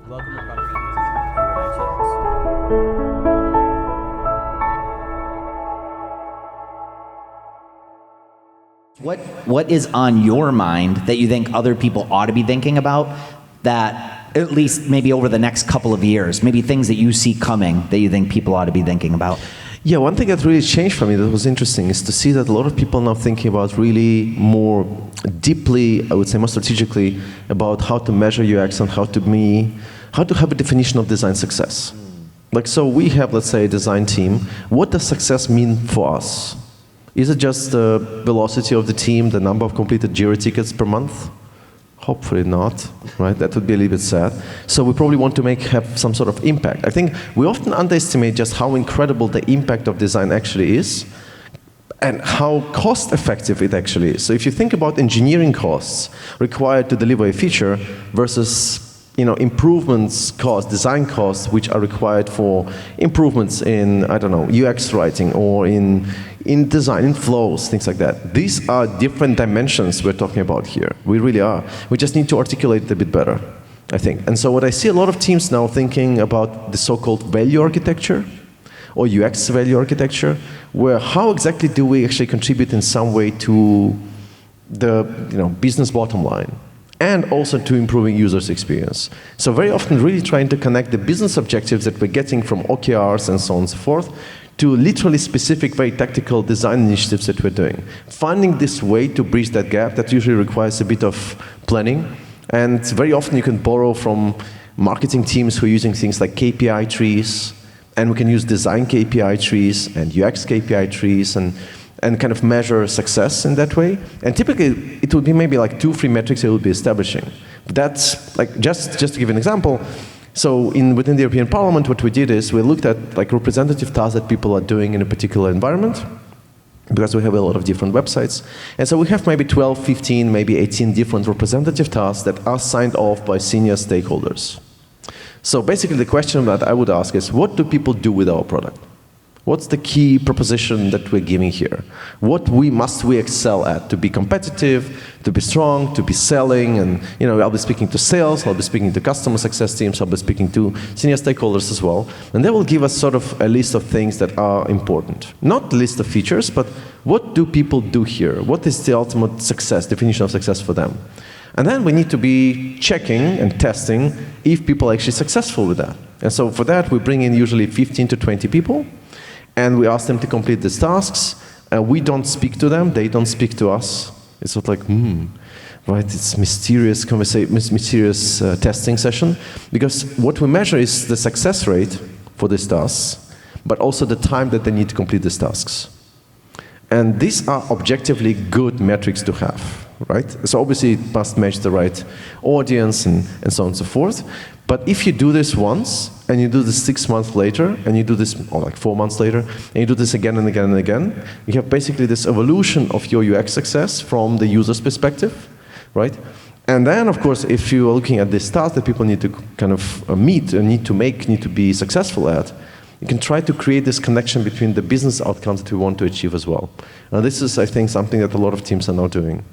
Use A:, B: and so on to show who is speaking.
A: Welcome to Product Design here at ITX.
B: What is on your mind that you think other people ought to be thinking about, that at least maybe over the next couple of years, maybe things that you see coming that you think people ought to be thinking about?
C: Yeah, one thing that really changed for me that was interesting is to see that a lot of people are now thinking about really more deeply, I would say more strategically, about how to measure UX and how to have a definition of design success. Like, so we have, let's say, a design team. What does success mean for us? Is it just the velocity of the team, the number of completed Jira tickets per month? Hopefully not, right? That would be a little bit sad. So we probably want to have some sort of impact. I think we often underestimate just how incredible the impact of design actually is and how cost effective it actually is. So if you think about engineering costs required to deliver a feature versus improvements costs, design costs, which are required for improvements in, I don't know, UX writing or in design, in flows, things like that. These are different dimensions we're talking about here. We really are. We just need to articulate it a bit better, I think. And so what I see a lot of teams now thinking about the so-called value architecture or UX value architecture, where how exactly do we actually contribute in some way to the business bottom line, and also to improving users' experience. So very often really trying to connect the business objectives that we're getting from OKRs and so on and so forth to literally specific, very tactical design initiatives that we're doing. Finding this way to bridge that gap, that usually requires a bit of planning. And very often you can borrow from marketing teams who are using things like KPI trees, and we can use design KPI trees and UX KPI trees and kind of measure success in that way. And typically, it would be maybe like 2-3 metrics it would be establishing. That's like, just to give an example, so within the European Parliament, what we did is we looked at like representative tasks that people are doing in a particular environment, because we have a lot of different websites. And so we have maybe 12, 15, maybe 18 different representative tasks that are signed off by senior stakeholders. So basically the question that I would ask is, what do people do with our product? What's the key proposition that we're giving here? What must we excel at to be competitive, to be strong, to be selling? And I'll be speaking to sales, I'll be speaking to customer success teams, I'll be speaking to senior stakeholders as well. And they will give us sort of a list of things that are important. Not a list of features, but what do people do here? What is the ultimate success, definition of success for them? And then we need to be checking and testing if people are actually successful with that. And so for that, we bring in usually 15 to 20 people. And we ask them to complete these tasks. We don't speak to them, they don't speak to us. It's sort of like, right, it's mysterious testing session. Because what we measure is the success rate for these tasks, but also the time that they need to complete these tasks. And these are objectively good metrics to have, right? So obviously it must match the right audience and so on and so forth. But if you do this once, and you do this 6 months later, and you do this or like 4 months later, and you do this again and again and again, you have basically this evolution of your UX success from the user's perspective, right? And then, of course, if you are looking at this task that people need to kind of meet, and need to be successful at, you can try to create this connection between the business outcomes that we want to achieve as well. And this is, I think, something that a lot of teams are now doing.